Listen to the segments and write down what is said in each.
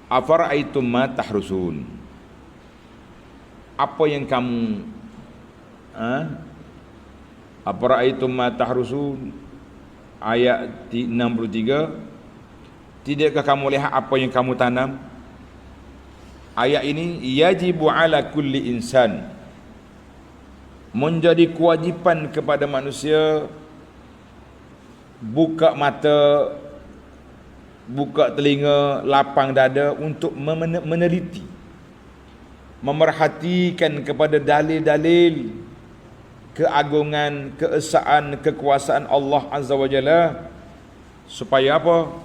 Afara'aitum ma tahrusun. Apa yang kamu Afara'aitum ma tahrusun, ayat 63. Tidakkah kamu lihat apa yang kamu tanam? Ayat ini yajibu ala kulli insan, menjadi kewajipan kepada manusia buka mata, buka telinga, lapang dada untuk meneliti, memerhatikan kepada dalil-dalil keagungan, keesaan, kekuasaan Allah Azza wa Jalla, supaya apa?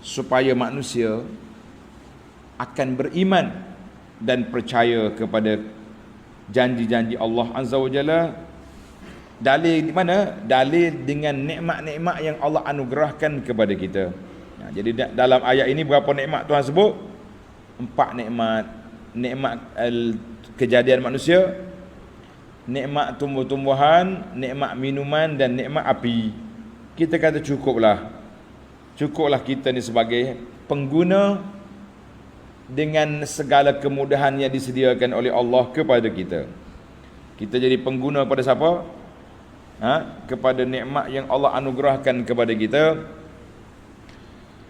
Supaya manusia akan beriman dan percaya kepada janji-janji Allah Azza wa Jalla. Dalil di mana? Dalil dengan nikmat-nikmat yang Allah anugerahkan kepada kita. Jadi dalam ayat ini berapa nikmat Tuhan sebut? 4 nikmat. Nikmat kejadian manusia, nikmat tumbuh-tumbuhan, nikmat minuman dan nikmat api. Kita kata cukuplah kita ni sebagai pengguna dengan segala kemudahan yang disediakan oleh Allah kepada kita. Kita jadi pengguna pada siapa? Kepada nikmat yang Allah anugerahkan kepada kita.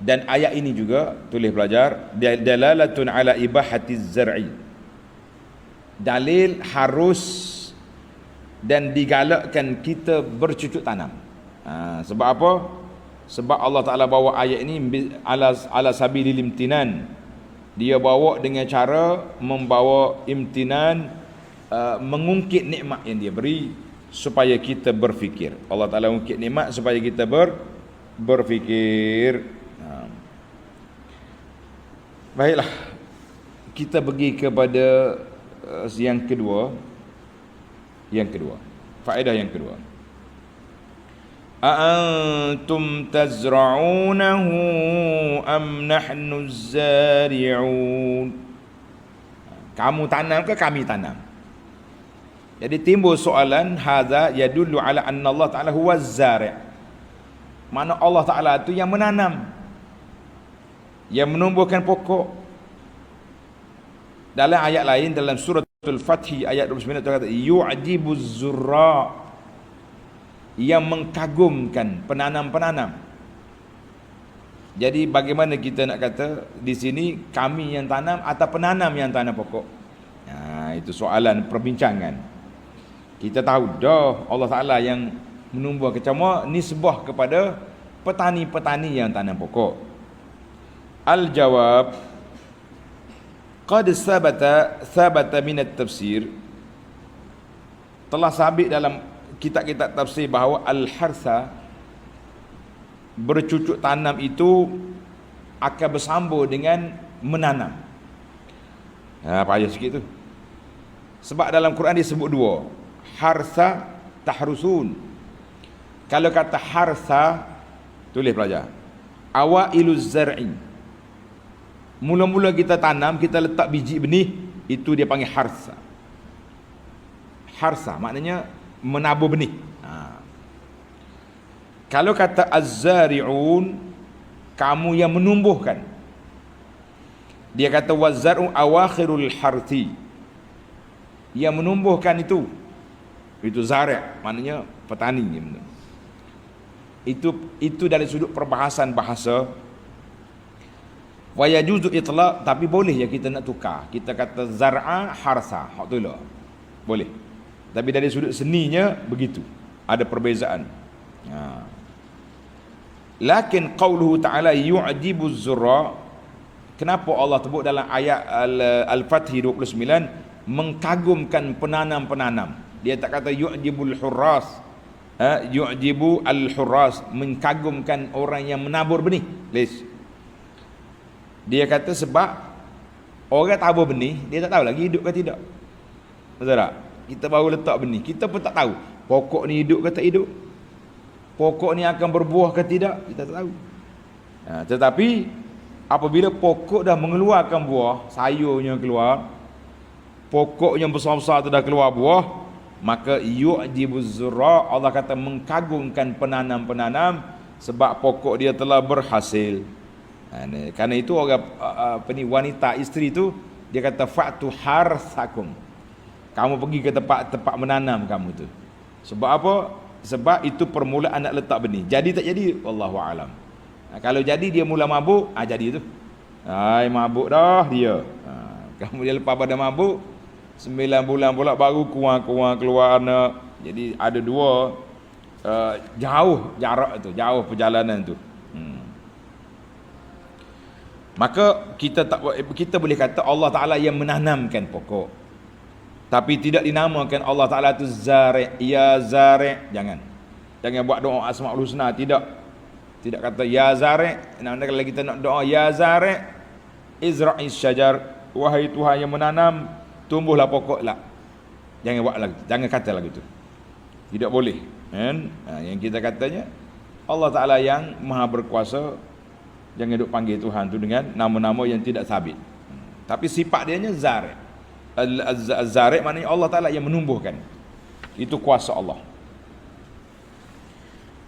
Dan ayat ini juga tulis pelajar, dalalatun ala ibahatiz zar'i. Dalil harus dan digalakkan kita bercucuk tanam. Sebab apa? Sebab Allah Ta'ala bawa ayat ini ala sabilil imtinan. Dia bawa dengan cara membawa imtinan, mengungkit nikmat yang dia beri supaya kita berfikir. Allah Ta'ala mengungkit nikmat supaya kita berfikir. Baiklah, kita pergi kepada yang kedua. Faedah yang kedua. A'antum tazra'unahu am nahnu zari'un. Kamu tanam ke kami tanam? Jadi timbul soalan, hadza yadullu ala anna Allah Ta'ala huwa zari'. Mana Allah Ta'ala itu yang menanam, yang menumbuhkan pokok. Dalam ayat lain, dalam surah Al-Fath ayat 29 kata yu'jibuz zurra', yang mengkagumkan penanam-penanam. Jadi bagaimana kita nak kata di sini kami yang tanam atau penanam yang tanam pokok? Itu soalan perbincangan. Kita tahu dah Allah Ta'ala yang menumbuh kecama nisbah kepada petani-petani yang tanam pokok. Al-jawab, qad sabata min at-tafsir, telah sabit dalam kitab-kitab tafsir bahawa al-harsa, bercucuk tanam itu akan bersambung dengan menanam. Payah sikit tu. Sebab dalam Quran disebut dua, harsa, tahrusun. Kalau kata harsa, tulis pelajar, awailuz zar'i, mula-mula kita tanam, kita letak biji benih, itu dia panggil harsa. Harsa maknanya menabur benih. Kalau kata az-zari'un, kamu yang menumbuhkan. Dia kata waz-zar'u awakhirul harthi, yang menumbuhkan itu zari', maknanya petani. Itu dari sudut perbahasan bahasa. Wa yajuzu itlaq, tapi boleh ya kita nak tukar. Kita kata zar'a harsa, hak tu lah. Boleh. Tapi dari sudut seninya begitu, ada perbezaan. Lakin qauluhu ta'ala yu'jibu zurra, kenapa Allah sebut dalam ayat Al-Fath 29 mengkagumkan penanam-penanam? Dia tak kata yu'jibul hurras, yu'jibu al-hurras, mengkagumkan orang yang menabur benih. Dia kata sebab orang tabur benih, dia tak tahu lagi hidup ke tidak. Betul tak? Kita baru letak benih, kita pun tak tahu pokok ni hidup ke tak hidup, pokok ni akan berbuah ke tidak, kita tak tahu. Tetapi apabila pokok dah mengeluarkan buah, sayurnya keluar, pokoknya besar-besar tu dah keluar buah, maka yu'jibuz zurra, Allah kata mengkagumkan penanam-penanam sebab pokok dia telah berhasil. Karena itu orang wanita isteri tu dia kata fa'tu harsakum. Kamu pergi ke tempat menanam kamu tu. Sebab apa? Sebab itu permulaan nak letak benih. Jadi tak jadi, wallahu alam. Kalau jadi dia mula mabuk, jadi tu. Mabuk dah dia. Kemudian lepas pada mabuk 9 bulan pula baru kurang-kurang keluar anak. Jadi ada dua jauh jarak tu, jauh perjalanan tu. Maka kita boleh kata Allah Taala yang menanamkan pokok. Tapi tidak dinamakan Allah Taala tu zari', ya zari'. Jangan buat doa Asmaul Husna, tidak kata ya zari'. Kalau kita nak doa ya zari' izra'is syajar, wahai Tuhan yang menanam, tumbuhlah pokoklah. Jangan buat lagi, jangan kata lagi tu. Tidak boleh. Kan? Yang kita katanya Allah Taala yang Maha berkuasa. Jangan duk panggil Tuhan tu dengan nama-nama yang tidak sabit. Tapi sifat dia nya zari'. Az-zari' maknanya Allah Taala yang menumbuhkan. Itu kuasa Allah.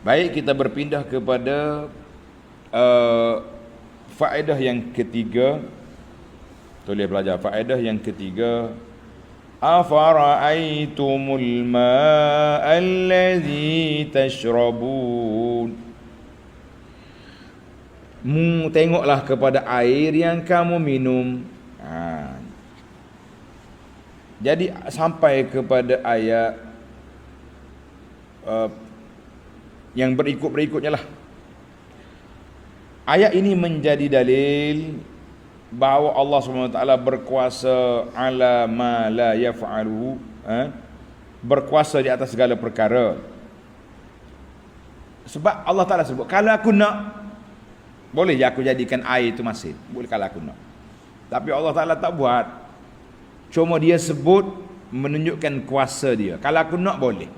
Baik, kita berpindah kepada faedah yang ketiga. Boleh belajar faedah yang ketiga. Afara'aitumul ma'a alladhi tashrabun. Tengoklah kepada air yang kamu minum. Jadi sampai kepada ayat yang berikutnya lah. Ayat ini menjadi dalil bahawa Allah SWT berkuasa ala ma la yaf'aluhu, berkuasa di atas segala perkara. Sebab Allah Ta'ala sebut, kalau aku nak, boleh je aku jadikan air itu masin. Boleh kalau aku nak. Tapi Allah Ta'ala tak buat. Cuma dia sebut menunjukkan kuasa dia. Kalau aku nak boleh.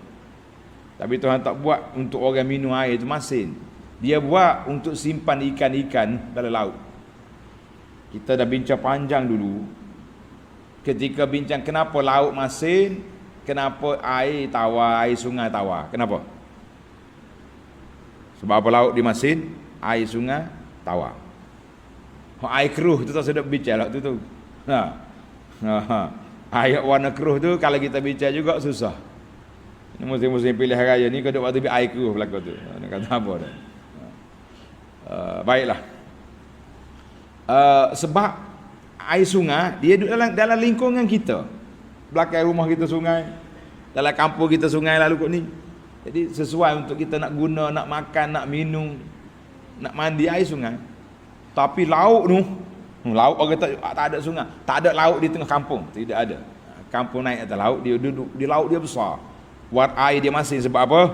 Tapi Tuhan tak buat untuk orang minum air itu masin. Dia buat untuk simpan ikan-ikan dalam laut. Kita dah bincang panjang dulu. Ketika bincang kenapa laut masin, kenapa air tawar, air sungai tawar. Kenapa? Sebab apa laut dia masin, air sungai tawar. Air keruh tu tak sedap bincang lah tu. Air warna keruh tu kalau kita bincang juga susah. Ini musim-musim pilihan raya ni kau waktu air keruh belaka tu. Nak kata apa dah. Baiklah. Sebab air sungai dia duduk dalam lingkungan kita. Belakang rumah kita sungai, dalam kampung kita sungai lalu kot ni. Jadi sesuai untuk kita nak guna, nak makan, nak minum, nak mandi air sungai. Tapi laut tu, laut orang tak ada sungai, tak ada laut di tengah kampung, tidak ada. Kampung naik atas laut, dia duduk di laut dia besar. Buat air dia masin sebab apa?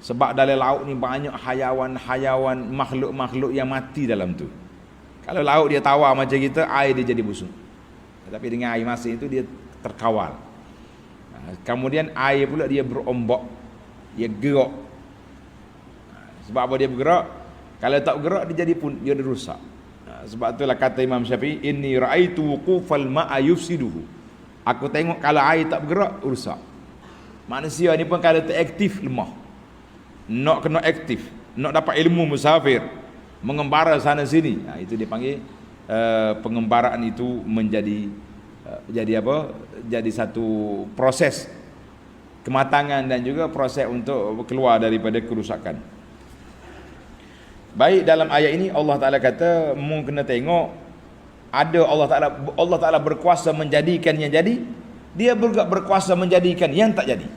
Sebab dalam laut ni banyak hayawan, makhluk-makhluk yang mati dalam tu. Kalau laut dia tawar macam kita, air dia jadi busuk. Tapi dengan air masin itu dia terkawal. Kemudian air pula dia berombak, dia gerak. Sebab apa dia bergerak? Kalau tak bergerak dia jadi pun dia rusak. Sebab itulah kata Imam Syafi'i, inni ra'aitu wuqufal ma'a yufsiduhu. Aku tengok kalau air tak bergerak, rusak. Manusia ni pun kalau tak aktif, lemah. Nak kena aktif, nak dapat ilmu musafir, mengembara sana sini. Itu dipanggil pengembaraan itu menjadi jadi apa? Jadi satu proses kematangan dan juga proses untuk keluar daripada kerusakan. Baik, dalam ayat ini Allah Ta'ala kata mu kena tengok ada Allah Ta'ala berkuasa menjadikan yang jadi, dia juga berkuasa menjadikan yang tak jadi.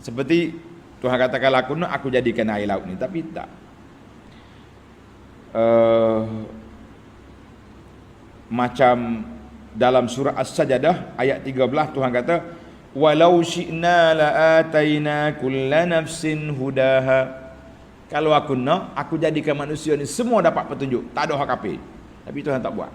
Seperti Tuhan katakan aku nak aku jadikan air laut ni, tapi tak. Macam dalam surah As-Sajdah ayat 13 Tuhan kata walau syi'na la'ataina kulla nafsin hudaha. Kalau aku nak, aku jadikan manusia ni semua dapat petunjuk, tak ada hak kafir. Tapi Tuhan tak buat.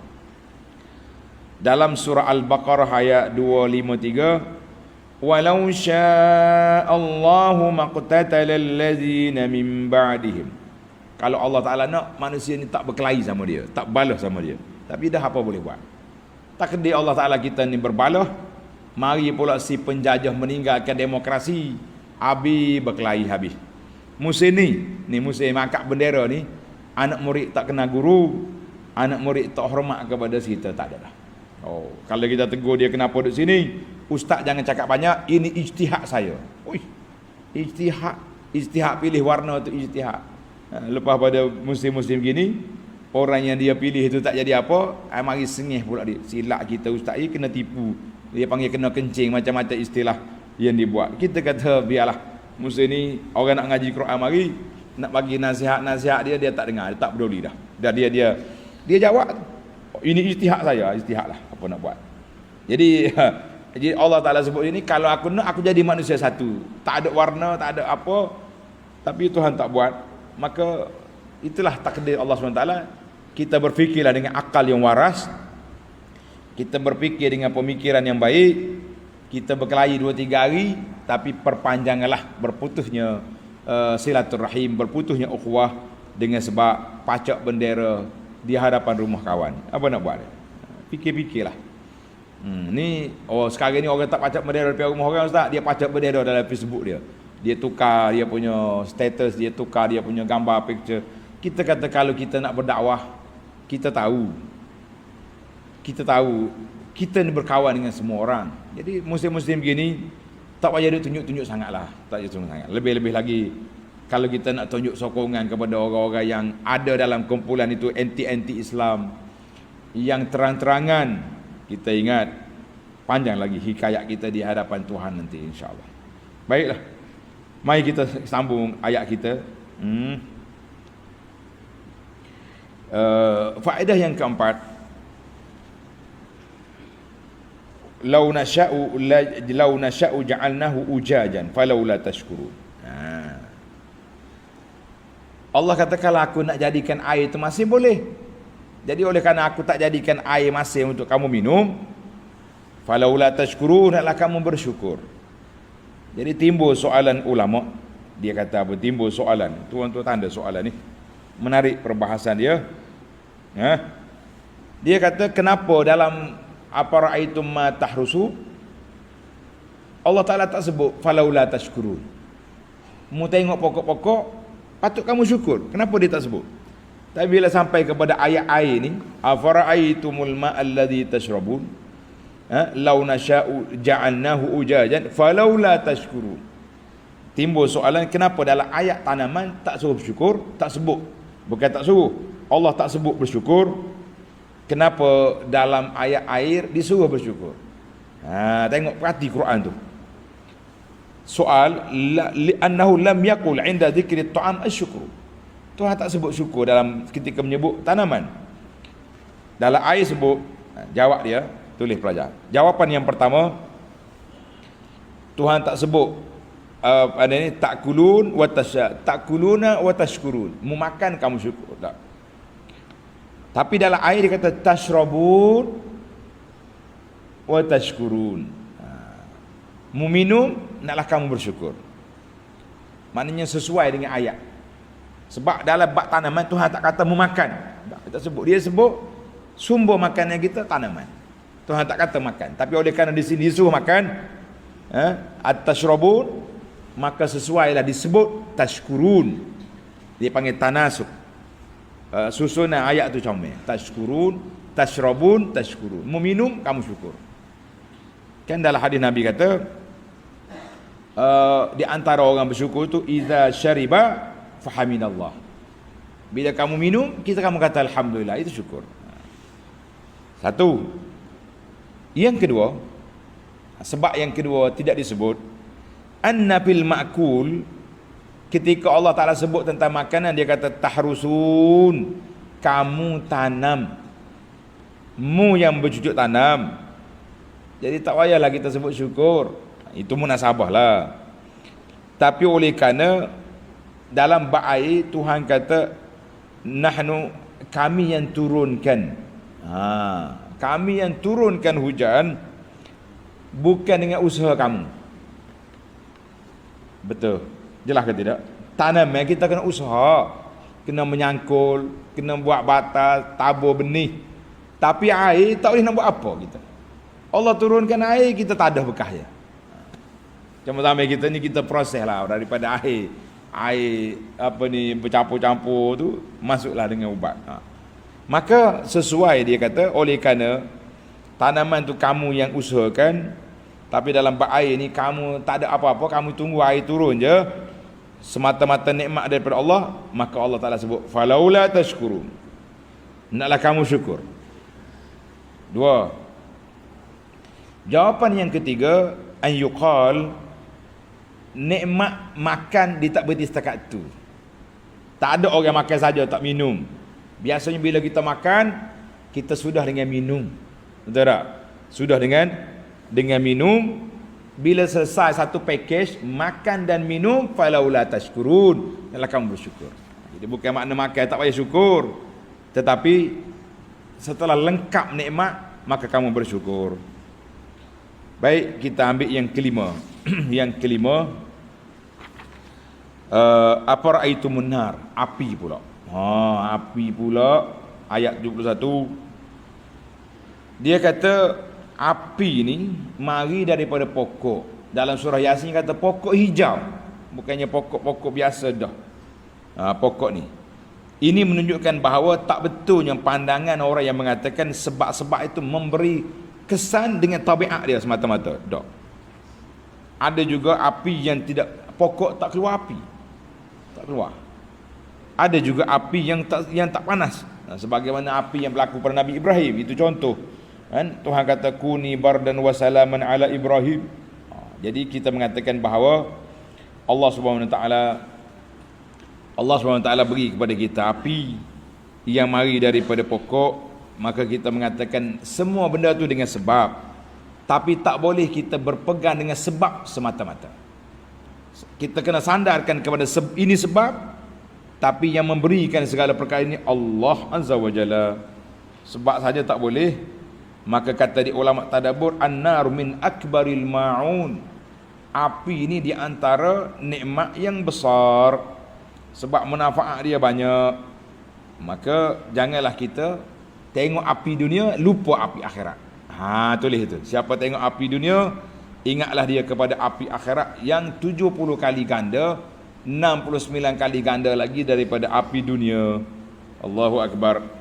Dalam surah Al-Baqarah ayat 253 walau sya'allahu maqtatala allazina min ba'dihim. Kalau Allah Ta'ala nak, manusia ni tak berkelahi sama dia, tak balas sama dia. Tapi dah apa boleh buat. Takdir Allah Ta'ala kita ni berbalah. Mari pula si penjajah meninggalkan demokrasi, habis berkelahi habis. Musim ni musim angkat bendera ni, anak murid tak kenal guru, anak murid tak hormat kepada kita, tak ada dah. Oh, kalau kita tegur dia kenapa duduk sini, ustaz jangan cakap banyak, ini ijtihad saya. Ui, ijtihad pilih warna tu ijtihad. Lepas pada musim-musim gini, orang yang dia pilih itu tak jadi apa, mari sengih pula dia. Silap kita ustaz ni kena tipu. Dia panggil kena kencing, macam-macam istilah yang dibuat. Kita kata biarlah, musim ni orang nak ngaji Quran mari, nak bagi nasihat-nasihat dia tak dengar, dia tak peduli dah. Dan dia jawab, oh, ini ijtihad saya, ijtihad lah, apa nak buat. Jadi jadi Allah Ta'ala sebut ini, kalau aku nak aku jadi manusia satu, tak ada warna, tak ada apa, tapi Tuhan tak buat, maka itulah takdir Allah SWT. Kita berfikirlah dengan akal yang waras, kita berfikir dengan pemikiran yang baik, kita berkelahi 2-3 hari, tapi perpanjanglah berputusnya silaturahim, berputusnya ukhuwah dengan sebab pacak bendera di hadapan rumah kawan. Apa nak buat? Fikir-fikirlah. Ni sekarang ni orang tak pacak bendera di rumah orang, ustaz, dia pacak bendera dalam Facebook dia. Dia tukar dia punya status, dia tukar dia punya gambar picture. Kita kata kalau kita nak berdakwah, kita tahu kita ni berkawan dengan semua orang. Jadi musim-musim begini tak payah dia tunjuk-tunjuk sangatlah, tak payah tunjuk sangat. Lebih-lebih lagi kalau kita nak tunjuk sokongan kepada orang-orang yang ada dalam kumpulan itu anti Islam yang terang-terangan, kita ingat panjang lagi hikayat kita di hadapan Tuhan nanti insya-Allah. Baiklah. Mari kita sambung ayat kita. Faedah yang keempat, lau nasha'u ja'alnahu ujajan falaula tashkurun. Allah kata kalau aku nak jadikan air itu masih boleh. Jadi oleh kerana aku tak jadikan air masih untuk kamu minum, falaula tashkurun, hendaklah kamu bersyukur. Jadi timbul soalan ulama, dia kata apa? Timbul soalan. Tuan-tuan tanda soalan ni menarik perbahasan dia. Dia kata kenapa dalam afara'aitum ma tahrusu Allah Ta'ala tak sebut falaula tashkurun. Mu tengok pokok-pokok patut kamu syukur. Kenapa dia tak sebut? Tapi bila sampai kepada ayat air ni, afara'aitumul ma'al ladzi tashrabun, lau nasha'u ja'alnahu ujajan falaula tashkurun. Timbul soalan kenapa dalam ayat tanaman tak suruh bersyukur, tak sebut. Bukan tak suruh, Allah tak sebut bersyukur. Kenapa dalam ayat air disuruh bersyukur? Tengok perhati Quran tu. Soal li'annahu lam yaqul 'inda dhikri at-ta'am asy-syukru. Tuhan tak sebut syukur dalam ketika menyebut tanaman. Dalam air sebut, jawab dia, tulis pelajar. Jawapan yang pertama, Tuhan tak sebut ada ni takulun wa takuluna wa tashkurun. Mu makan kamu syukur, tak. Tapi dalam air dia kata tashrabun wa tashkurun. Mu minum, naklah kamu bersyukur. Maknanya sesuai dengan ayat. Sebab dalam bab tanaman Tuhan tak kata mu makan. Tak sebut. Dia sebut sumber makanan kita tanaman. Tuhan tak kata makan. Tapi oleh kerana di sini disuruh makan, at-tashrabun, maka sesuailah disebut tashkurun. Dia panggil tanasuk. Susunan ayat tu comel. Tashkurun, tashrabun, tashkurun. Mu minum, kamu syukur. Kan dalam hadis Nabi kata, di antara orang bersyukur tu iza syariba fahamidallah. Bila kamu minum, kamu kata alhamdulillah, itu syukur. Satu. Yang kedua, sebab yang kedua tidak disebut, anna fil ma'kul, ketika Allah Ta'ala sebut tentang makanan, dia kata tahrusun, kamu tanam, mu yang bercucuk tanam. Jadi tak payahlah kita sebut syukur, itu munasabah lah. Tapi oleh kerana dalam bab air Tuhan kata nahnu, kami yang turunkan, kami yang turunkan hujan, bukan dengan usaha kamu. Betul, jelas ke tidak? Tanam kita kena usaha, kena menyangkul, kena buat batas, tabur benih. Tapi air tak boleh nak buat apa kita. Allah turunkan air, kita tak ada bekasnya. Cuma sampai kita ni kita proses lah daripada air. air bercampur-campur tu masuklah dengan ubat. Maka sesuai dia kata, oleh kerana tanaman tu kamu yang usahakan, tapi dalam bab air ni kamu tak ada apa-apa, kamu tunggu air turun je semata-mata nikmat daripada Allah, maka Allah Taala sebut falaula tashkurun, hendaklah kamu syukur. Dua. Jawapan yang ketiga, an yuqal, nikmat makan dia tak berhenti setakat tu. Tak ada orang makan saja tak minum. Biasanya bila kita makan, kita sudah dengan minum. Betul tak? Sudah dengan minum. Bila selesai satu package makan dan minum, falaula tashkurun, hendaklah kamu bersyukur. Jadi bukan makna makan tak payah syukur, tetapi setelah lengkap nikmat maka kamu bersyukur. Baik, kita ambil yang kelima. Yang kelima, apa raitumun nar, api pula. Api pula, ayat 71. Dia kata api ni mari daripada pokok. Dalam surah Yasin kata pokok hijau, bukannya pokok-pokok biasa dah. Pokok ni, ini menunjukkan bahawa tak betulnya pandangan orang yang mengatakan sebab-sebab itu memberi kesan dengan tabiat dia semata-mata. Tak. Ada juga api yang tidak, pokok tak keluar api, tak keluar. Ada juga api yang tak panas. Sebagaimana api yang berlaku pada Nabi Ibrahim, itu contoh. Kan? Tuhan kata kuni bardan wa salaman ala Ibrahim. Jadi kita mengatakan bahawa Allah Subhanahu Wa Taala beri kepada kita api yang mari daripada pokok, maka kita mengatakan semua benda tu dengan sebab. Tapi tak boleh kita berpegang dengan sebab semata-mata. Kita kena sandarkan kepada ini sebab, tapi yang memberikan segala perkara ini Allah Azza wa Jalla. Sebab saja tak boleh. Maka kata di ulama tadabbur, an-nar min akbaril ma'un, api ini di antara nikmat yang besar, sebab manfaat dia banyak. Maka janganlah kita tengok api dunia lupa api akhirat. Tulis itu. Siapa tengok api dunia, ingatlah dia kepada api akhirat yang 70 kali ganda, 69 kali ganda lagi daripada api dunia. Allahu Akbar.